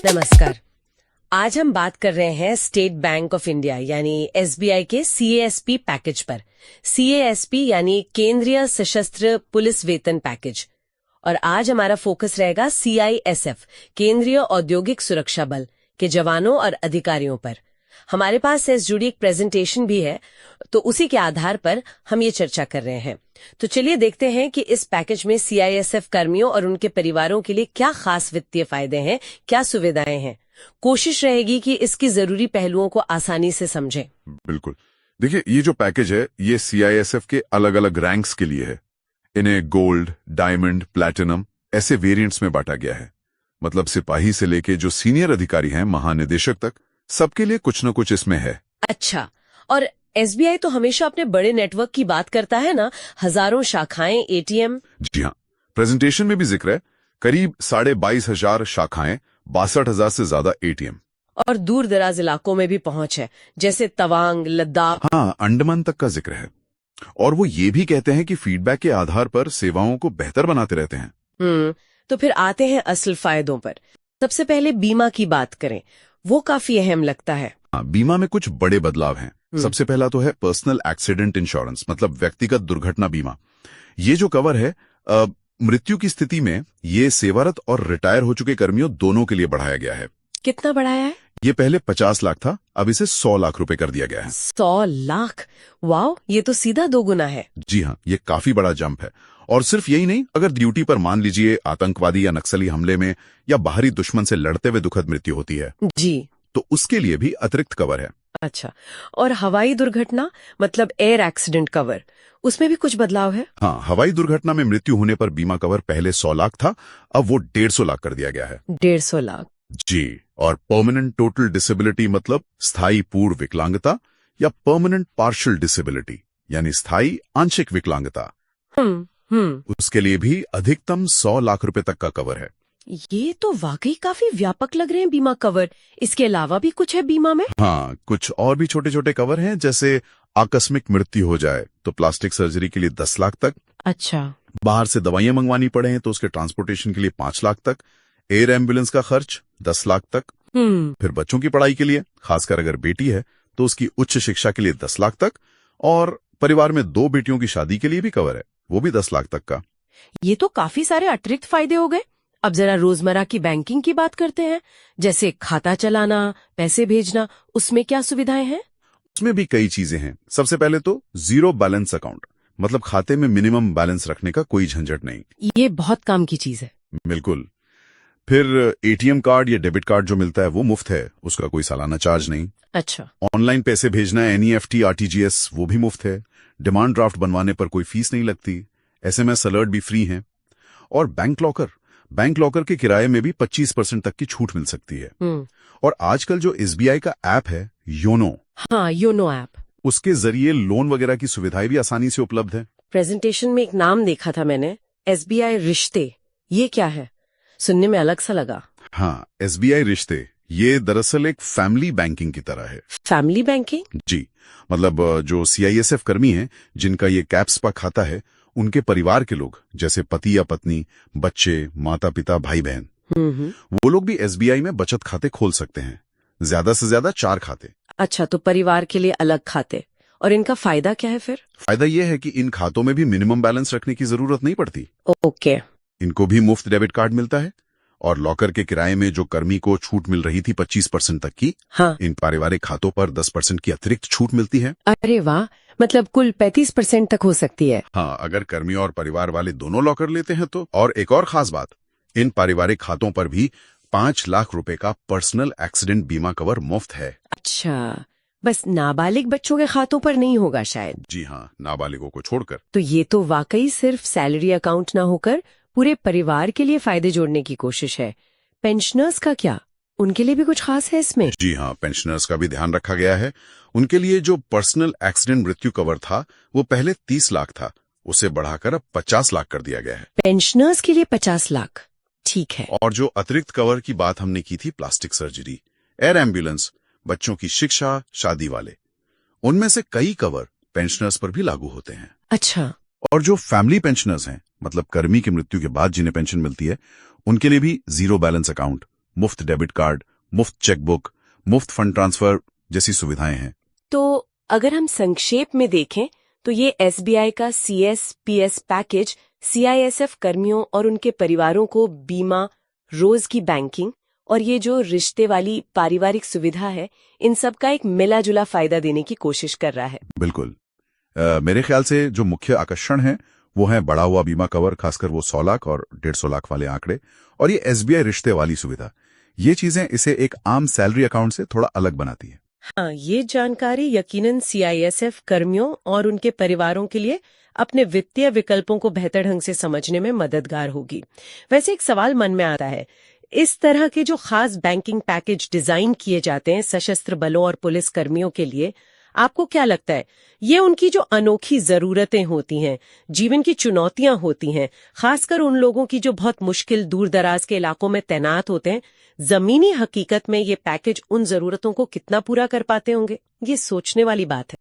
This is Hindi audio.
नमस्कार। आज हम बात कर रहे हैं स्टेट बैंक ऑफ इंडिया यानी एसबीआई के सीएएसपी पैकेज पर। सीएएसपी यानी केंद्रीय सशस्त्र पुलिस वेतन पैकेज। और आज हमारा फोकस रहेगा सीआईएसएफ केंद्रीय औद्योगिक सुरक्षा बल के जवानों और अधिकारियों पर। हमारे पास इस जुड़ी एक प्रेजेंटेशन भी है, तो उसी के आधार पर हम ये चर्चा कर रहे हैं। तो चलिए देखते हैं कि इस पैकेज में सीआईएसएफ कर्मियों और उनके परिवारों के लिए क्या खास वित्तीय फायदे हैं, क्या सुविधाएं हैं। कोशिश रहेगी कि इसकी जरूरी पहलुओं को आसानी से समझें। बिल्कुल। देखिए, ये जो पैकेज है ये सीआईएसएफ के अलग अलग रैंक्स के लिए है। इन्हें गोल्ड, डायमंड, प्लैटिनम ऐसे वेरिएंट्स में बांटा गया है। मतलब सिपाही से लेके जो सीनियर अधिकारी हैं, महानिदेशक तक, सबके लिए कुछ न कुछ इसमें है। अच्छा, और एसबीआई तो हमेशा अपने बड़े नेटवर्क की बात करता है ना, हजारों शाखाएं, एटीएम। जी हाँ, प्रेजेंटेशन में भी जिक्र है। करीब 22,500 शाखाएं, 62,000 से ज्यादा एटीएम। और दूर दराज इलाकों में भी पहुंच है, जैसे तवांग, लद्दाख। हाँ, अंडमान तक का जिक्र है। और वो ये भी कहते हैं कि फीडबैक के आधार पर सेवाओं को बेहतर बनाते रहते हैं। तो फिर आते हैं असल फायदों पर। सबसे पहले बीमा की बात करें, वो काफी अहम लगता है। हाँ, बीमा में कुछ बड़े बदलाव हैं। सबसे पहला तो है पर्सनल एक्सीडेंट इंश्योरेंस, मतलब व्यक्तिगत दुर्घटना बीमा। ये जो कवर है मृत्यु की स्थिति में, ये सेवारत और रिटायर हो चुके कर्मियों दोनों के लिए बढ़ाया गया है। कितना बढ़ाया है? ये पहले 50 लाख था, अब इसे 100 लाख रुपए कर दिया गया है। 100 लाख? वाह, ये तो सीधा 2 गुना है। जी हाँ, ये काफी बड़ा जंप है। और सिर्फ यही नहीं, अगर ड्यूटी पर मान लीजिए आतंकवादी या नक्सली हमले में या बाहरी दुश्मन से लड़ते हुए दुखद मृत्यु होती है जी, तो उसके लिए भी अतिरिक्त कवर है। अच्छा, और हवाई दुर्घटना मतलब एयर एक्सीडेंट कवर, उसमें भी कुछ बदलाव है? हाँ, हवाई दुर्घटना में मृत्यु होने पर बीमा कवर पहले 100 लाख था, अब वो 150 लाख कर दिया गया है। 150 लाख? जी। और परमानेंट टोटल डिसेबिलिटी मतलब स्थायी पूर्ण विकलांगता या परमानेंट पार्शियल डिसेबिलिटी यानी स्थायी आंशिक विकलांगता, उसके लिए भी अधिकतम 100 लाख रुपए तक का कवर है। ये तो वाकई काफी व्यापक लग रहे हैं बीमा कवर। इसके अलावा भी कुछ है बीमा में? हाँ, कुछ और भी छोटे छोटे कवर हैं, जैसे आकस्मिक मृत्यु हो जाए तो प्लास्टिक सर्जरी के लिए 10 लाख तक। अच्छा। बाहर से दवाइयां मंगवानी पड़े तो उसके ट्रांसपोर्टेशन के लिए 5 लाख तक। एयर एम्बुलेंस का खर्च 10 लाख तक। फिर बच्चों की पढ़ाई के लिए, खासकर अगर बेटी है तो उसकी उच्च शिक्षा के लिए 10 लाख तक। और परिवार में 2 बेटियों की शादी के लिए भी कवर है, वो भी 10 लाख तक का। ये तो काफी सारे अतिरिक्त फायदे हो गए। अब जरा रोजमर्रा की बैंकिंग की बात करते हैं, जैसे खाता चलाना, पैसे भेजना, उसमें क्या सुविधाएं हैं? उसमें भी कई चीजें हैं। सबसे पहले तो जीरो बैलेंस अकाउंट, मतलब खाते में मिनिमम बैलेंस रखने का कोई झंझट नहीं। ये बहुत काम की चीज है। बिल्कुल। फिर एटीएम कार्ड या डेबिट कार्ड जो मिलता है वो मुफ्त है, उसका कोई सालाना चार्ज नहीं। अच्छा। ऑनलाइन पैसे भेजना, एनईएफटी, आरटीजीएस, वो भी मुफ्त है। डिमांड ड्राफ्ट बनवाने पर कोई फीस नहीं लगती। एसएमएस अलर्ट भी फ्री हैं। और बैंक लॉकर के किराए में भी 25% तक की छूट मिल सकती है। और आजकल जो एसबीआई का ऐप है योनो, हाँ, योनो ऐप, उसके जरिए लोन वगैरह की सुविधाएं भी आसानी से उपलब्ध है। प्रेजेंटेशन में एक नाम देखा था मैंने, एसबीआई रिश्ते। ये क्या है? सुनने में अलग सा लगा। हाँ, एसबीआई रिश्ते ये दरअसल एक फैमिली बैंकिंग की तरह है। Family banking? जी, मतलब जो सीआईएसएफ कर्मी हैं जिनका ये कैप्सपा खाता है, उनके परिवार के लोग, जैसे पति या पत्नी, बच्चे, माता पिता, भाई बहन, वो लोग भी एसबीआई में बचत खाते खोल सकते हैं। ज्यादा से ज्यादा 4 खाते। अच्छा, तो परिवार के लिए अलग खाते। और इनका फायदा क्या है फिर? फायदा ये है कि इन खातों में भी मिनिमम बैलेंस रखने की जरूरत नहीं पड़ती। ओके। इनको भी मुफ्त डेबिट कार्ड मिलता है। और लॉकर के किराए में जो कर्मी को छूट मिल रही थी 25% तक की, हाँ, इन पारिवारिक खातों पर 10% की अतिरिक्त छूट मिलती है। अरे वाह, मतलब कुल 35% तक हो सकती है। हाँ, अगर कर्मी और परिवार वाले दोनों लॉकर लेते हैं तो। और एक और खास बात, इन पारिवारिक खातों पर भी 5 लाख रुपए का पर्सनल एक्सीडेंट बीमा कवर मुफ्त है। अच्छा, बस नाबालिग बच्चों के खातों पर नहीं होगा शायद? जी हाँ, नाबालिगों को छोड़कर। तो ये तो वाकई सिर्फ सैलरी अकाउंट ना होकर पूरे परिवार के लिए फायदे जोड़ने की कोशिश है। पेंशनर्स का क्या? उनके लिए भी कुछ खास है इसमें? जी हाँ, पेंशनर्स का भी ध्यान रखा गया है। उनके लिए जो पर्सनल एक्सीडेंट मृत्यु कवर था वो पहले 30 लाख था, उसे बढ़ाकर अब 50 लाख कर दिया गया है। पेंशनर्स के लिए 50 लाख, ठीक है। और जो अतिरिक्त कवर की बात हमने की थी, प्लास्टिक सर्जरी, एयर एम्बुलेंस, बच्चों की शिक्षा, शादी वाले, उनमें से कई कवर पेंशनर्स पर भी लागू होते हैं। अच्छा। और जो फैमिली पेंशनर्स हैं, मतलब कर्मी की मृत्यु के बाद जिन्हें पेंशन मिलती है, उनके लिए भी जीरो बैलेंस अकाउंट, मुफ्त डेबिट कार्ड, मुफ्त चेकबुक, मुफ्त फंड ट्रांसफर जैसी सुविधाएं हैं। तो अगर हम संक्षेप में देखें तो ये एसबीआई का सीएसपीएस पैकेज सीआईएसएफ कर्मियों और उनके परिवारों को बीमा, रोज की बैंकिंग और ये जो रिश्ते वाली पारिवारिक सुविधा है, इन सब का एक मिला जुला फायदा देने की कोशिश कर रहा है। बिल्कुल। मेरे ख्याल से जो मुख्य आकर्षण है वो है बढ़ा हुआ बीमा कवर, खासकर वो 100 लाख और 150 लाख वाले आंकड़े, और ये एसबीआई रिश्ते वाली सुविधा। ये चीजें इसे एक आम सैलरी अकाउंट से थोड़ा अलग बनाती है। हाँ, ये जानकारी यकीनन सीआईएसएफ कर्मियों और उनके परिवारों के लिए अपने वित्तीय विकल्पों को बेहतर ढंग से समझने में मददगार होगी। वैसे एक सवाल मन में आता है, इस तरह के जो खास बैंकिंग पैकेज डिजाइन किए जाते हैं सशस्त्र बलों और पुलिस कर्मियों के लिए, आपको क्या लगता है ये उनकी जो अनोखी जरूरतें होती हैं, जीवन की चुनौतियां होती हैं, खासकर उन लोगों की जो बहुत मुश्किल दूर दराज के इलाकों में तैनात होते हैं, जमीनी हकीकत में ये पैकेज उन जरूरतों को कितना पूरा कर पाते होंगे? ये सोचने वाली बात है।